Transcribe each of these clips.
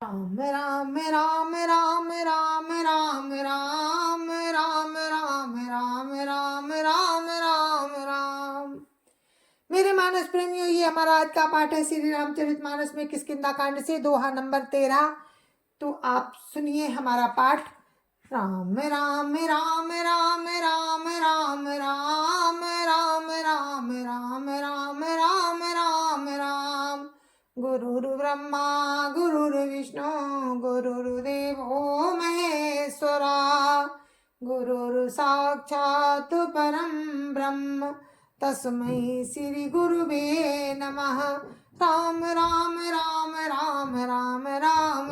राम राम राम राम राम राम राम राम राम राम राम राम राम राम। मेरे मानस प्रेमियों, ये हमारा आज का पाठ है श्री रामचरितमानस में किष्किंधा कांड से दोहा नंबर 13। तो आप सुनिए हमारा पाठ। राम राम राम राम राम राम राम राम राम राम राम राम राम राम। गुरुर् ब्रह्मा गुरुर्विष्णु गुरुर्देवो महेश्वरा, गुरुर् साक्षात् परं ब्रह्म तस्मै श्री गुरुवे नमः। राम राम राम राम राम राम राम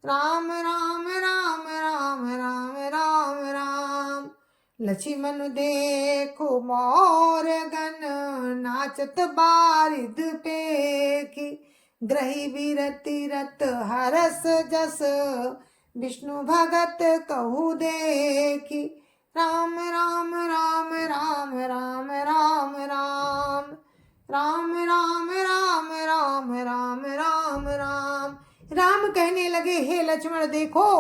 राम राम राम राम राम राम राम। लक्ष्मण देखो मोर गण नाचत बारिद पेखी, ग्रही बिरति रत हरस जस विष्णु भगत कहु देखी। राम राम राम राम राम राम राम राम राम राम राम राम राम राम। राम कहने लगे, हे लक्ष्मण देखो,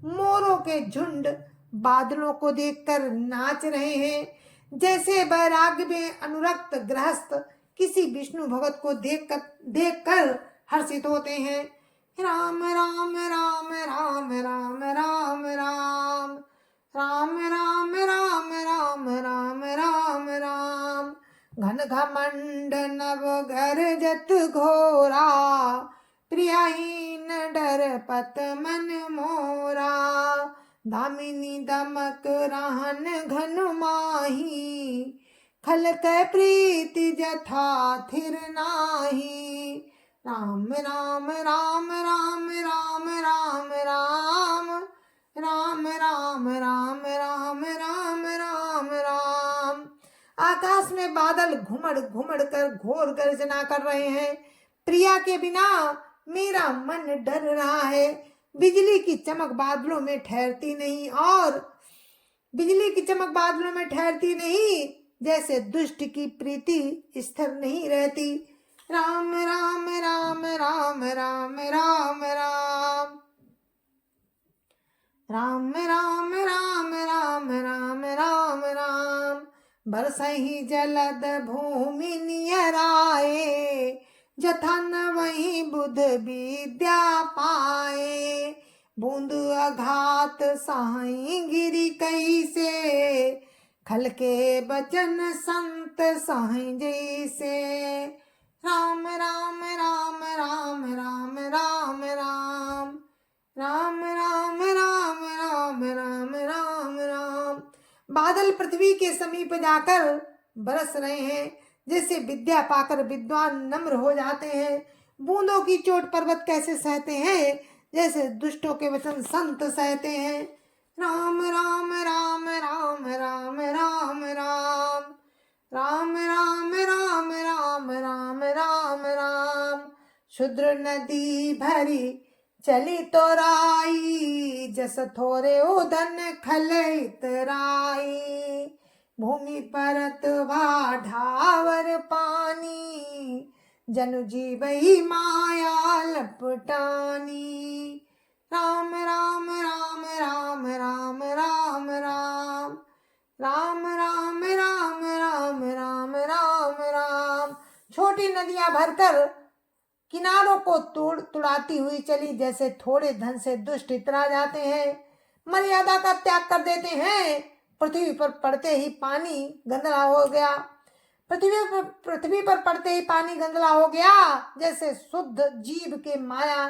मोरों के झुंड बादलों को देखकर नाच रहे हैं, जैसे बैराग्य में अनुरक्त गृहस्थ किसी विष्णु भगत को देखकर हर्षित होते हैं। राम राम राम राम राम राम राम राम राम राम राम राम राम राम। घन घमंड नव गर्जत घोरा, प्रियाहीन डर पत मन मोरा। दामिनी दमक रहन घन माही, खलक प्रीति जथा थिर नाही। राम राम राम राम राम राम राम राम राम राम राम राम राम राम। आकाश में बादल घुमड़ घुमड़ कर घोर गर्जना कर रहे हैं। प्रिया के बिना मेरा मन डर रहा है। बिजली की चमक बादलों में ठहरती नहीं, और बिजली की चमक बादलों में ठहरती नहीं, जैसे दुष्ट की प्रीति स्थिर नहीं रहती। राम राम राम राम राम राम राम राम राम राम राम राम राम राम। बरसहि जलद भूमि नियराए, जथा न वही बुध विद्या पाए। बूंद अघात साई गिरी कैसे, खल के बचन संत साई जैसे। राम राम राम राम राम राम राम राम राम राम राम राम राम राम। बादल पृथ्वी के समीप जाकर बरस रहे हैं, जैसे विद्या पाकर विद्वान नम्र हो जाते हैं। बूंदों की चोट पर्वत कैसे सहते हैं, जैसे दुष्टों के वचन संत सहते हैं। राम राम राम राम राम राम राम राम राम राम राम राम राम राम। शुद्र नदी भरी चली तो राई, जस थोरे उदन खलित राई। भूमि परत ढावर पानी, जनु जीवई माया लपटानी। राम राम राम राम राम राम राम राम राम राम राम राम राम राम। छोटी नदियां भरकर किनारों को तुड़ाती हुई चली, जैसे थोड़े धन से दुष्ट इतरा जाते हैं, मर्यादा का त्याग कर देते हैं। पृथ्वी पर पड़ते ही पानी गंदला हो गया, पृथ्वी पर पड़ते ही पानी गंदला हो गया, जैसे शुद्ध जीव के माया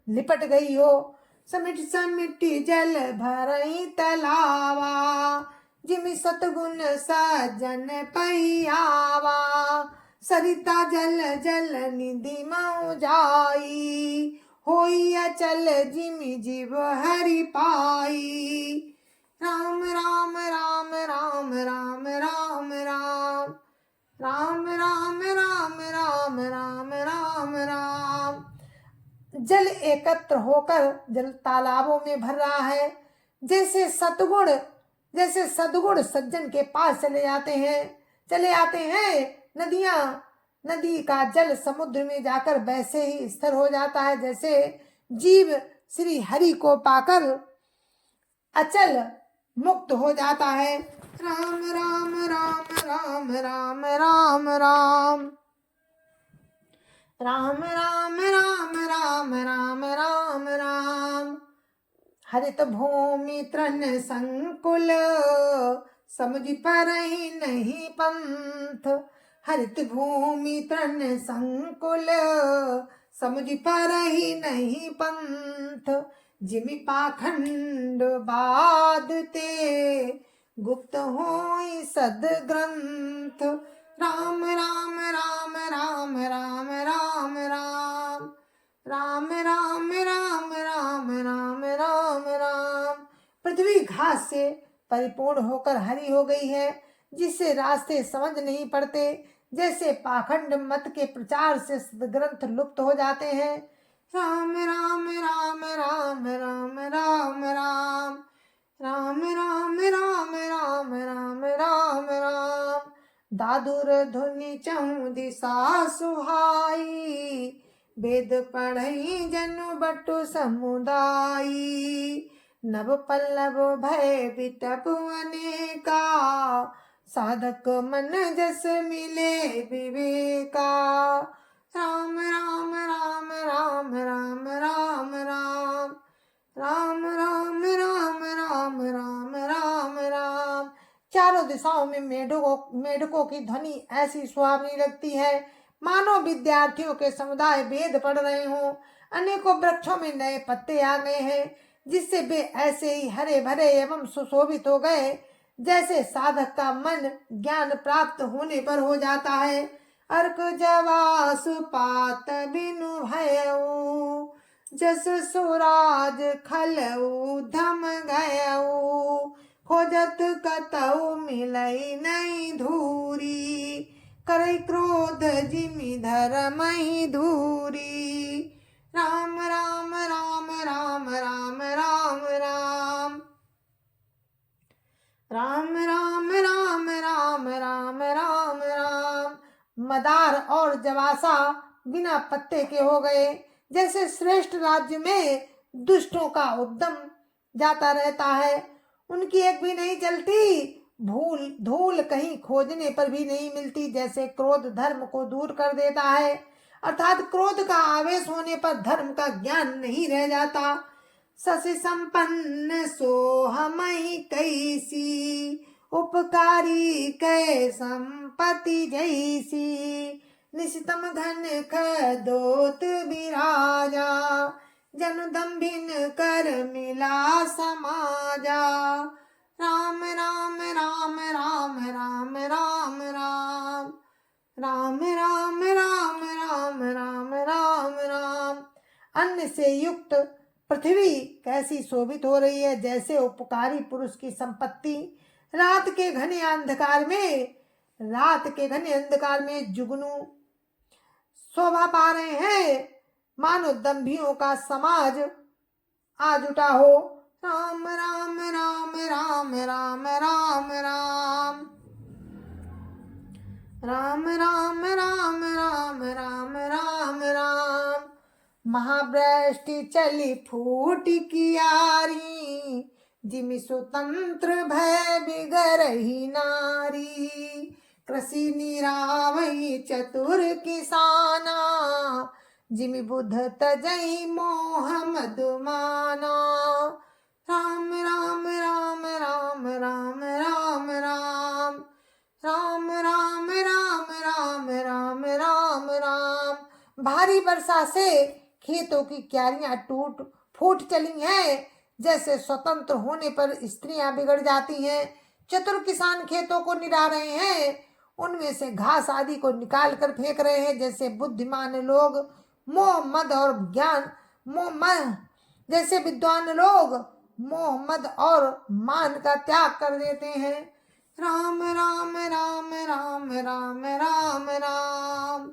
लिपट गई हो। समिट समिटी जल भरई तलावा, जिमि सतगुण सजन पहियावा। सरिता जल जल निधि मऊ जाई, होई अचल जिमि जीव हरि पाई। राम राम राम राम राम राम राम राम राम राम राम राम राम राम। जल एकत्र होकर जल तालाबों में भर रहा है, जैसे सद्गुण सज्जन के पास चले आते हैं। नदियां नदी का जल समुद्र में जाकर वैसे ही स्थिर हो जाता है जैसे जीव श्री हरि को पाकर अचल मुक्त हो जाता है। राम राम राम राम राम राम राम राम राम राम राम राम राम राम। हरित भूमि तृण संकुल, समझ पर ही नहीं पंथ। हरित भूमि तृण संकुल, समझ पर ही नहीं पंथ। जिमि पाखंड बाधते, गुप्त होई सद ग्रंथ। राम राम राम राम राम राम राम राम राम राम राम राम राम राम। पृथ्वी घास से परिपूर्ण होकर हरी हो गई है, जिससे रास्ते समझ नहीं पड़ते। जैसे पाखंड मत के प्रचार से ग्रंथ लुप्त हो जाते हैं। राम राम राम राम राम राम राम राम राम राम राम राम राम राम। दादुर धुनि चहु दिशा सुहाई, वेद पढ़ई जनु बटु समुदायी। नव पल्लव भय विटप अनेका, साधक मन जस मिले विवेका। राम राम राम राम राम राम राम राम राम राम राम राम राम राम। चारों दिशाओं में मेढकों की ध्वनि ऐसी सुहावनी लगती है मानो विद्यार्थियों के समुदाय वेद पढ़ रहे हों। अनेकों वृक्षों में नए पत्ते आ गए हैं, जिससे वे ऐसे ही हरे भरे एवं सुशोभित हो गए जैसे साधक का मन ज्ञान प्राप्त होने पर हो जाता है। अर्क जवास पात बिनु भयऊ, जस सुराज खलऊ धम गयऊ। खोजत कतऊ मिलई नहीं धूरी, करे क्रोध जिमि धरमहि धूरी। राम राम राम राम राम राम राम राम राम राम राम राम राम राम। मदार और जवासा बिना पत्ते के हो गए, जैसे श्रेष्ठ राज्य में दुष्टों का उद्यम जाता रहता है, उनकी एक भी नहीं चलती। भूल धूल कहीं खोजने पर भी नहीं मिलती। जैसे क्रोध धर्म को दूर कर देता है, अर्थात क्रोध का आवेश होने पर धर्म का ज्ञान नहीं रह जाता। शशि संपन्न सोहमहि कैसी, उपकारी कै संपत्ति जैसी। निशितम घन खदोत विराजा, जनु दम्भिन कर मिला समाजा। राम राम राम राम राम राम राम राम राम राम राम राम राम राम। अन्न से युक्त पृथ्वी कैसी शोभित हो रही है, जैसे उपकारी पुरुष की संपत्ति रात के घने अंधकार में जुगनू शोभा पा रहे हैं, मानो दंभियों का समाज आज उठा हो। राम राम राम राम राम राम राम राम राम राम राम राम राम राम। महावृष्टि चली फूट कियारी, जिमि स्वतंत्र भय बिगरही नारी। कृषि निरावही चतुर किसाना, जिमि बुध तजई मोह मधुमाना। राम राम राम राम राम राम राम राम राम राम राम राम राम राम। भारी वर्षा से खेतों की क्यारियां टूट फूट चली हैं, जैसे स्वतंत्र होने पर स्त्रियां बिगड़ जाती हैं। चतुर किसान खेतों को निरा रहे हैं, उनमें से घास आदि को निकाल कर फेंक रहे हैं। जैसे बुद्धिमान लोग मोह मद और ज्ञान जैसे विद्वान लोग मोह मद और मान का त्याग कर देते हैं। राम राम राम राम राम राम राम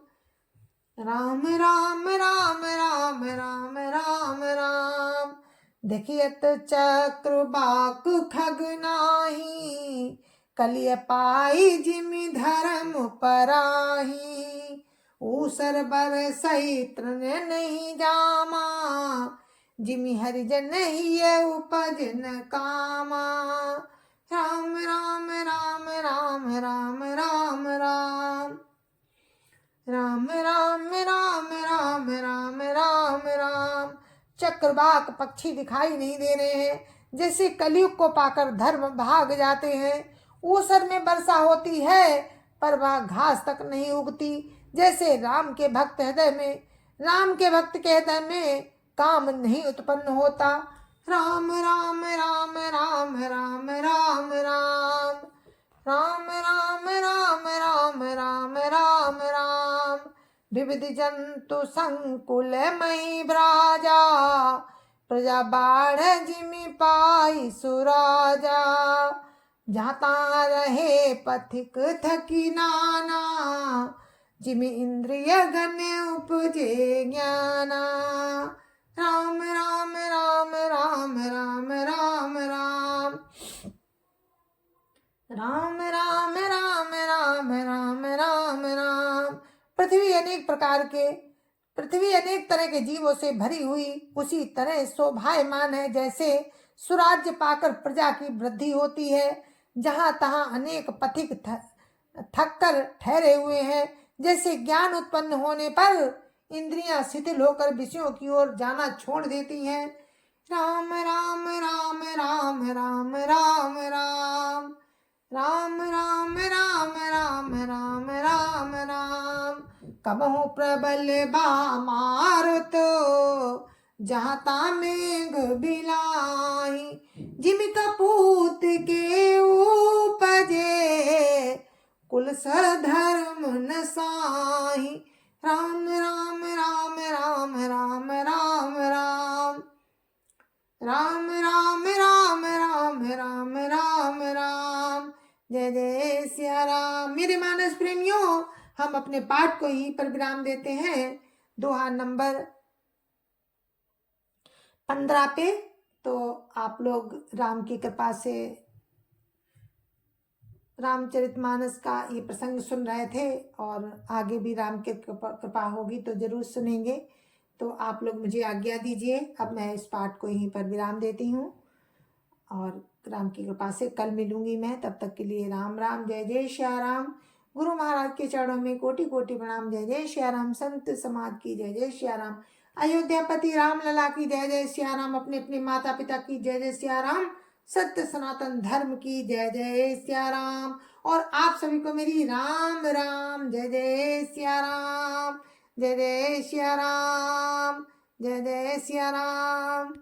राम राम राम राम राम राम राम। देखियत चक्र बाकु खग नाही, कलिय पाई जिमि धर्म पराही। ऊसर बर सही तृण नहीं जामा, जिमि हरिजन ही उपज न कामा। राम राम राम राम राम राम राम राम राम राम राम राम राम राम। चक्रवाक पक्षी दिखाई नहीं दे रहे हैं, जैसे कलयुग को पाकर धर्म भाग जाते हैं। ऊसर में वर्षा होती है पर वह घास तक नहीं उगती, जैसे राम के भक्त के हृदय में काम नहीं उत्पन्न होता। राम राम राम राम राम राम राम राम राम राम राम राम राम राम। विविध जंतु संकुल मई ब्राजा, प्रजा बाढ़ जिमि पाई सुराजा। जाता रहे पथिक थकी नाना, जिमि इंद्रिय गण उपजे ज्ञाना। राम राम राम राम राम राम राम राम राम राम राम राम राम राम। पृथ्वी अनेक तरह के जीवों से भरी हुई उसी तरह शोभायमान है, जैसे सुराज्य पाकर प्रजा की वृद्धि होती है। जहाँ तहाँ अनेक पथिक थक कर ठहरे हुए हैं, जैसे ज्ञान उत्पन्न होने पर इंद्रियां शिथिल होकर विषयों की ओर जाना छोड़ देती हैं। राम राम राम राम राम राम राम राम राम राम राम राम राम राम। कबहु प्रबल बा मारुतो, जहाँ ता मेघ बिलाई, जिमि कपूत के उपजे, कुल सधर्म न साही। राम राम राम राम राम राम राम राम राम राम राम राम राम राम। जय जय सिया राम। मेरे मानस प्रेमियों, हम अपने पाठ को यहीं पर विराम देते हैं, दोहा नंबर 15 पे। तो आप लोग राम की कृपा से रामचरितमानस का ये प्रसंग सुन रहे थे, और आगे भी राम की कृपा होगी तो जरूर सुनेंगे। तो आप लोग मुझे आज्ञा दीजिए, अब मैं इस पाठ को यहीं पर विराम देती हूँ, और राम की कृपा से कल मिलूंगी मैं। तब तक के लिए राम राम, जय जय श्या राम। गुरु महाराज के चरणों में कोटि कोटि प्रणाम। जय जय श्या राम। संत समाज की जय जय श्या राम। अयोध्यापति राम लला की जय जय श्या राम। अपने अपने माता पिता की जय जय श्या राम। सत्य सनातन धर्म की जय जय श्या राम। और आप सभी को मेरी राम राम, जय जय श्या राम, जय जय श्या राम, जय जय श्या राम।